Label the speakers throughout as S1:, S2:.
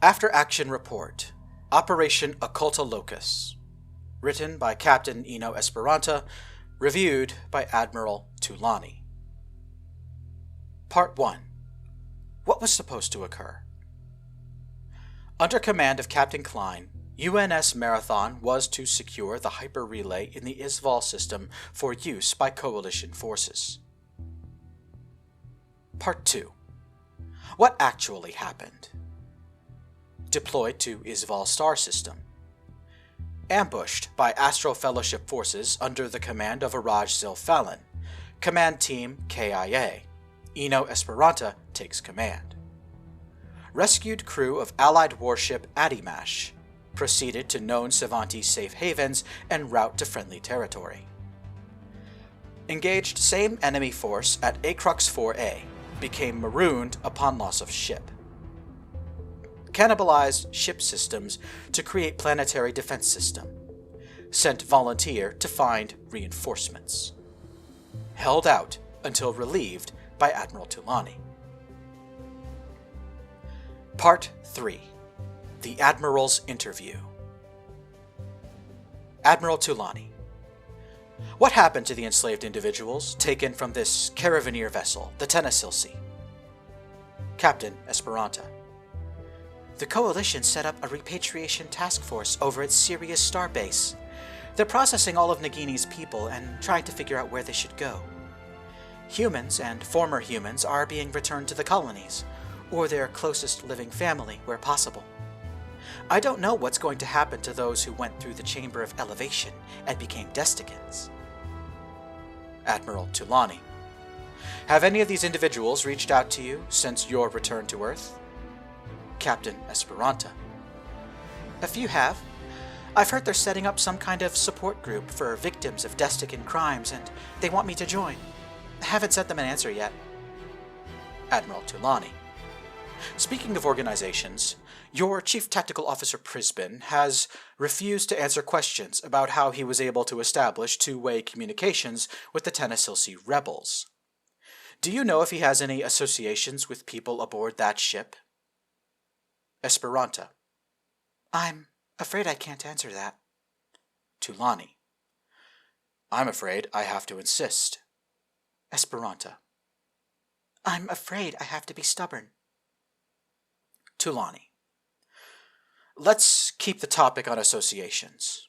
S1: After Action Report, Operation Occulta Locus. Written by Captain Ino Esperanta, reviewed by Admiral Tulani. Part 1. What was supposed to occur? Under command of Captain Klein, UNS Marathon was to secure the hyper relay in the Isval system for use by Coalition forces. Part 2. What actually happened? Deployed to Isval star system. Ambushed by Astro Fellowship forces under the command of Araj Zilfalin. Command Team KIA. Ino Esperanta takes command. Rescued crew of Allied warship Adimash. Proceeded to known Savanti safe havens en route to friendly territory. Engaged same enemy force at Acrux 4A. Became marooned upon loss of ship. Cannibalized ship systems to create planetary defense system. Sent volunteer to find reinforcements. Held out until relieved by Admiral Tulani. Part 3. The Admiral's Interview. Admiral Tulani. What happened to the enslaved individuals taken from this caravaneer vessel, the Tenasilsi? Captain Esperanta. The Coalition set up a repatriation task force over at Sirius Starbase. They're processing all of Nagini's people and trying to figure out where they should go. Humans and former humans are being returned to the colonies, or their closest living family where possible. I don't know what's going to happen to those who went through the Chamber of Elevation and became Desticans. Admiral Tulani. Have any of these individuals reached out to you since your return to Earth? Captain Esperanta. A few have. I've heard they're setting up some kind of support group for victims of Destican crimes, and they want me to join. I haven't sent them an answer yet. Admiral Tulani. Speaking of organizations, your Chief Tactical Officer Prisbin has refused to answer questions about how he was able to establish two-way communications with the Tenasilsi rebels. Do you know if he has any associations with people aboard that ship? Esperanta. I'm afraid I can't answer that. Tulani. I'm afraid I have to insist. Esperanta. I'm afraid I have to be stubborn. Tulani. Let's keep the topic on associations.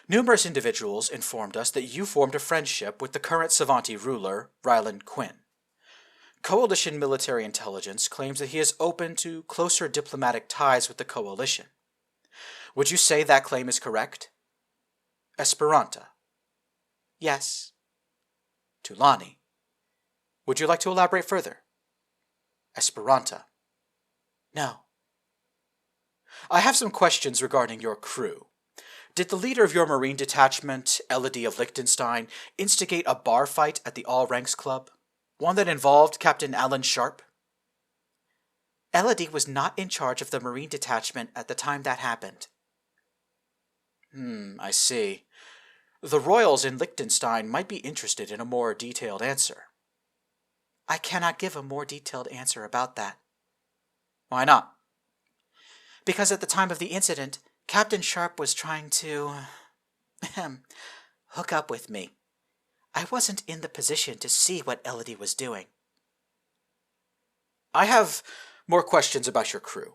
S1: Numerous individuals informed us that you formed a friendship with the current Savanti ruler, Ryland Quinn. Coalition military intelligence claims that he is open to closer diplomatic ties with the Coalition. Would you say that claim is correct? Esperanta. Yes. Tulani. Would you like to elaborate further? Esperanta. No. I have some questions regarding your crew. Did the leader of your Marine detachment, Elodie of Liechtenstein, instigate a bar fight at the All Ranks Club? One that involved Captain Alan Sharp? Elodie was not in charge of the Marine detachment at the time that happened. I see. The royals in Liechtenstein might be interested in a more detailed answer. I cannot give a more detailed answer about that. Why not? Because at the time of the incident, Captain Sharp was trying to hook up with me. I wasn't in the position to see what Elodie was doing. I have more questions about your crew.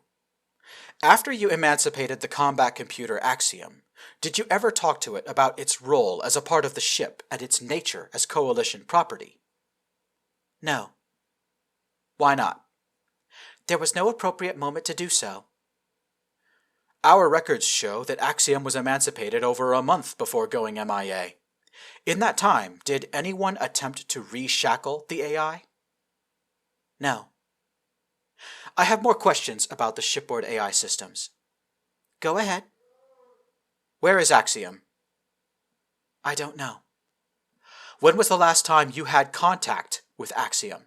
S1: After you emancipated the combat computer Axiom, did you ever talk to it about its role as a part of the ship and its nature as Coalition property? No. Why not? There was no appropriate moment to do so. Our records show that Axiom was emancipated over a month before going MIA. In that time, did anyone attempt to reshackle the AI? No. I have more questions about the shipboard AI systems. Go ahead. Where is Axiom? I don't know. When was the last time you had contact with Axiom?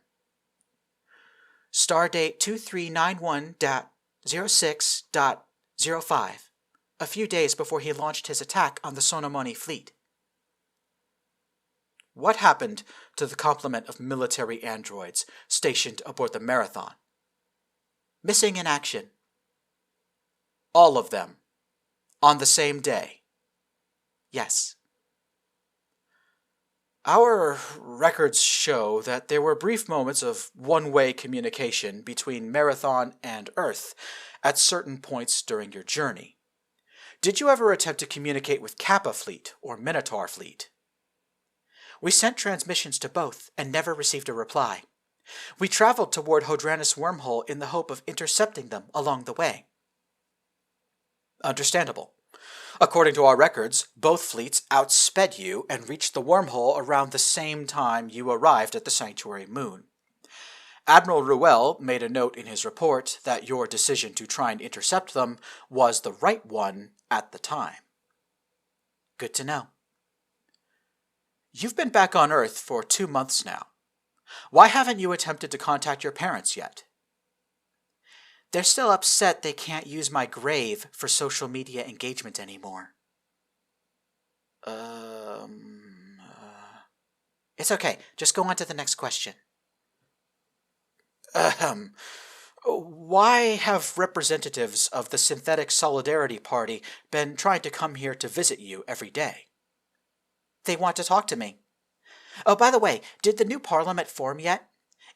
S1: Stardate 2391.06.05, a few days before he launched his attack on the Sonomoni fleet. What happened to the complement of military androids stationed aboard the Marathon? Missing in action. All of them. On the same day.
S2: Yes.
S1: Our records show that there were brief moments of one-way communication between Marathon and Earth at certain points during your journey. Did you ever attempt to communicate with Kappa Fleet or Minotaur Fleet?
S2: We sent transmissions to both and never received a reply. We traveled toward Hodranus wormhole in the hope of intercepting them along the way.
S1: Understandable. According to our records, both fleets outsped you and reached the wormhole around the same time you arrived at the Sanctuary Moon. Admiral Ruel made a note in his report that your decision to try and intercept them was the right one at the time.
S2: Good to know.
S1: You've been back on Earth for 2 months now. Why haven't you attempted to contact your parents yet?
S2: They're still upset they can't use my grave for social media engagement anymore. It's okay. Just go on to the next question.
S1: Why have representatives of the Synthetic Solidarity Party been trying to come here to visit you every day?
S2: They want to talk to me. Oh, by the way, did the new parliament form yet?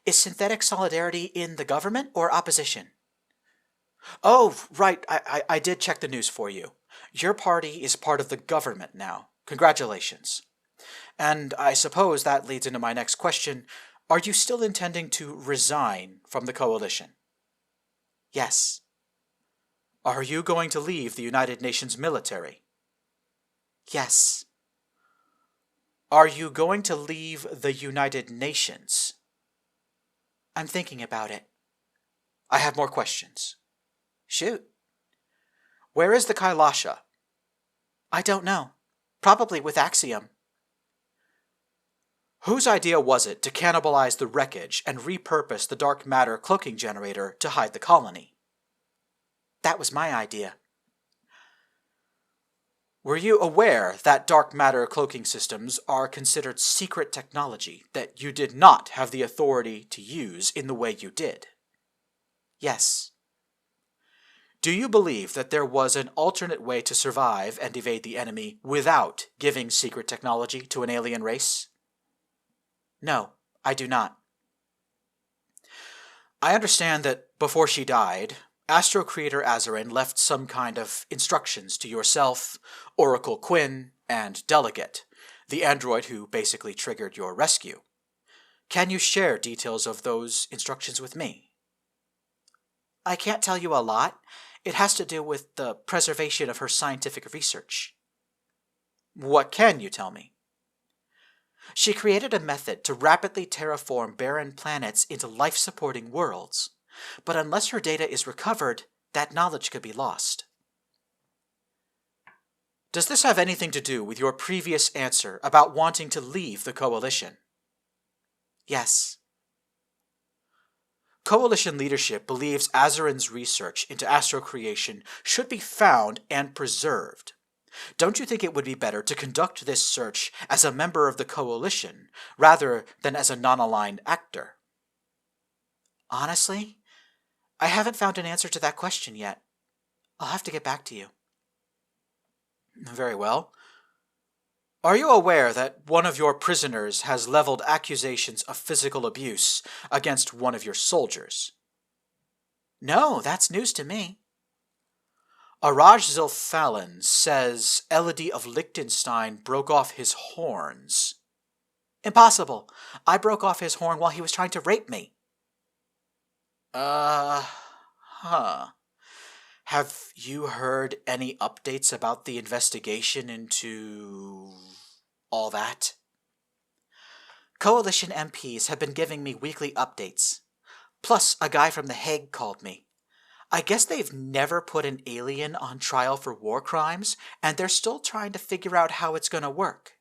S2: Is Synthetic Solidarity in the government or opposition?
S1: Oh, right. I did check the news for you. Your party is part of the government now. Congratulations. And I suppose that leads into my next question. Are you still intending to resign from the coalition?
S2: Yes.
S1: Are you going to leave the United Nations military?
S2: Yes.
S1: Are you going to leave the United Nations?
S2: I'm thinking about it.
S1: I have more questions.
S2: Shoot.
S1: Where is the Kailasha?
S2: I don't know. Probably with Axiom.
S1: Whose idea was it to cannibalize the wreckage and repurpose the dark matter cloaking generator to hide the colony?
S2: That was my idea.
S1: Were you aware that dark matter cloaking systems are considered secret technology that you did not have the authority to use in the way you did?
S2: Yes.
S1: Do you believe that there was an alternate way to survive and evade the enemy without giving secret technology to an alien race?
S2: No, I do not.
S1: I understand that before she died, Astro Creator Azarin left some kind of instructions to yourself, Oracle Quinn, and Delegate, the android who basically triggered your rescue. Can you share details of those instructions with me?
S2: I can't tell you a lot. It has to do with the preservation of her scientific research.
S1: What can you tell me?
S2: She created a method to rapidly terraform barren planets into life-supporting worlds, but unless her data is recovered, that knowledge could be lost.
S1: Does this have anything to do with your previous answer about wanting to leave the Coalition?
S2: Yes.
S1: Coalition leadership believes Azarin's research into astrocreation should be found and preserved. Don't you think it would be better to conduct this search as a member of the Coalition rather than as a non-aligned actor?
S2: Honestly, I haven't found an answer to that question yet. I'll have to get back to you.
S1: Very well. Are you aware that one of your prisoners has leveled accusations of physical abuse against one of your soldiers?
S2: No, that's news to me.
S1: Araj Zilfalin says Elodie of Liechtenstein broke off his horns.
S2: Impossible. I broke off his horn while he was trying to rape me.
S1: Have you heard any updates about the investigation into all that?
S2: Coalition MPs have been giving me weekly updates. Plus, a guy from The Hague called me. I guess they've never put an alien on trial for war crimes, and they're still trying to figure out how it's going to work.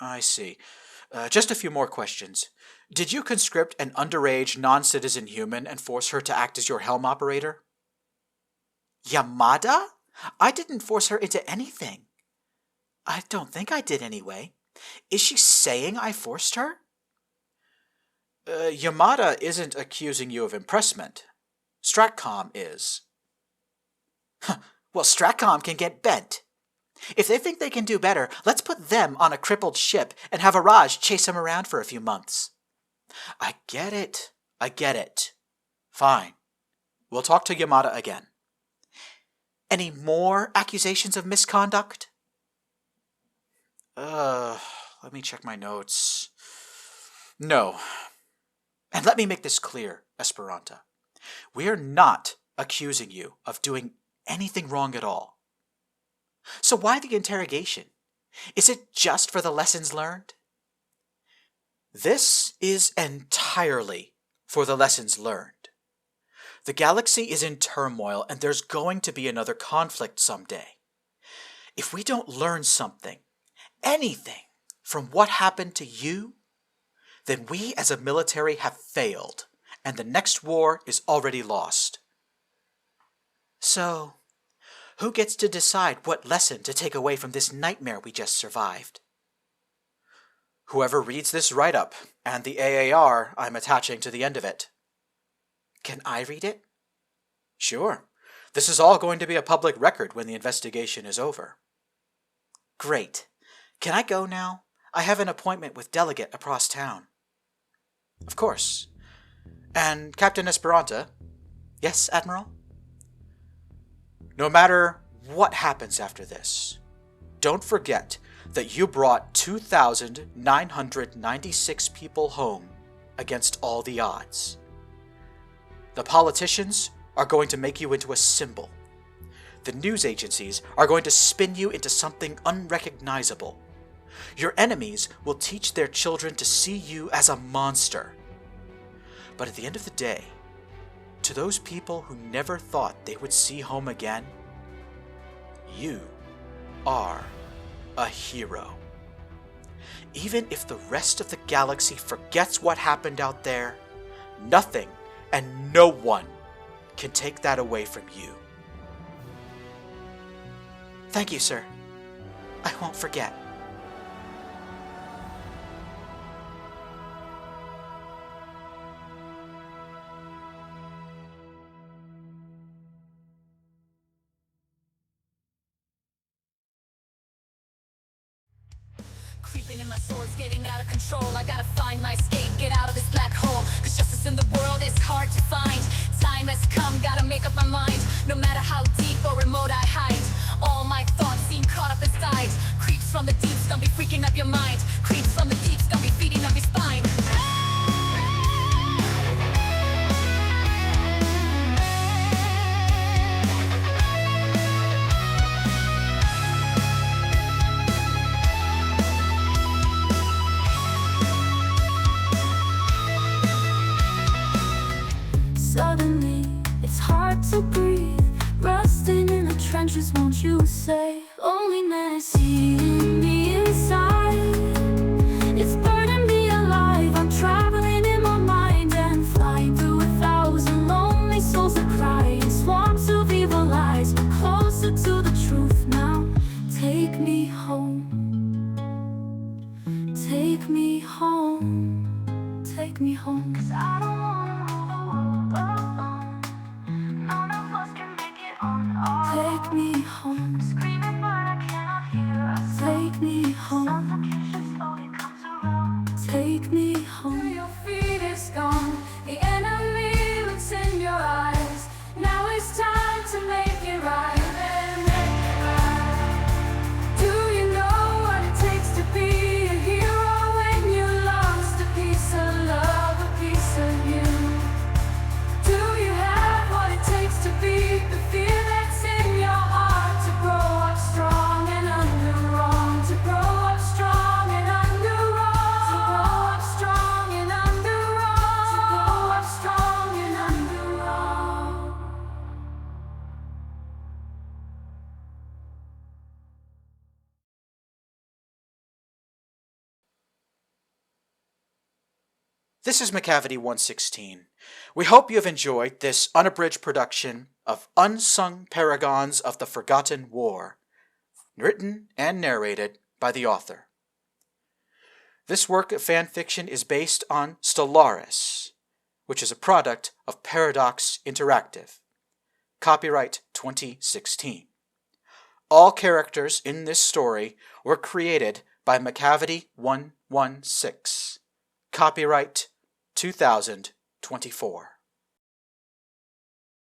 S1: I see. Just a few more questions. Did you conscript an underage non-citizen human and force her to act as your helm operator?
S2: Yamada? I didn't force her into anything. I don't think I did anyway. Is she saying I forced her?
S1: Yamada isn't accusing you of impressment. Stratcom is.
S2: Well, Stratcom can get bent. If they think they can do better, let's put them on a crippled ship and have Araj chase them around for a few months.
S1: I get it. Fine. We'll talk to Yamada again.
S2: Any more accusations of misconduct?
S1: Let me check my notes. No.
S2: And let me make this clear, Esperanta.
S1: We're not accusing you of doing anything wrong at all.
S2: So why the interrogation? Is it just for the lessons learned?
S1: This is entirely for the lessons learned. The galaxy is in turmoil, and there's going to be another conflict someday. If we don't learn something, anything, from what happened to you, then we as a military have failed, and the next war is already lost.
S2: So, who gets to decide what lesson to take away from this nightmare we just survived?
S1: Whoever reads this write-up, and the AAR I'm attaching to the end of it.
S2: Can I read it?
S1: Sure. This is all going to be a public record when the investigation is over.
S2: Great. Can I go now? I have an appointment with Delegate across town.
S1: Of course. And Captain Esperanta?
S2: Yes, Admiral?
S1: No matter what happens after this, don't forget that you brought 2,996 people home against all the odds. The politicians are going to make you into a symbol. The news agencies are going to spin you into something unrecognizable. Your enemies will teach their children to see you as a monster. But at the end of the day, to those people who never thought they would see home again, you are a hero. Even if the rest of the galaxy forgets what happened out there, nothing and no one can take that away from you.
S2: Thank you, sir. I won't forget.
S3: Creeping in my soul's getting out of control. I gotta find my escape, get out of this black hole. Cause justice in the world is hard to find. Time has come, gotta make up my mind. No matter how deep or remote I hide, all my thoughts seem caught up inside. Creeps from the deep's gonna be freaking up your mind. Creeps from the deep's gonna be feeding up your spine.
S4: Suddenly, it's hard to breathe. Rusting in the trenches, won't you say? Loneliness eating me inside. It's burning me alive. I'm traveling in my mind and flying through 1,000 lonely souls that cry in swamps of evil eyes. But closer to the truth now. Take me home. Take me home. Take me home. 'Cause I don't wanna alone. None of us can make it on our own. Take me home. I'm screaming but I cannot hear us. Take me home. Suffocation slowly comes around. Take me home. Your feet is gone. The enemy looks in your eyes. Now it's time to make it right. Do you know what it takes to be a hero when you lost a piece of love, a piece of you? Do you have what it takes to be the fear that's in your heart? To grow up strong and undo wrong. To grow up strong and undo wrong. To grow up strong and undo wrong. To grow up strong and undo wrong.
S1: This is McCavity 116. We hope you have enjoyed this unabridged production of Unsung Paragons of the Forgotten War, written and narrated by the author. This work of fanfiction is based on Stellaris, which is a product of Paradox Interactive. Copyright 2016. All characters in this story were created by Macavity116. Copyright 2024.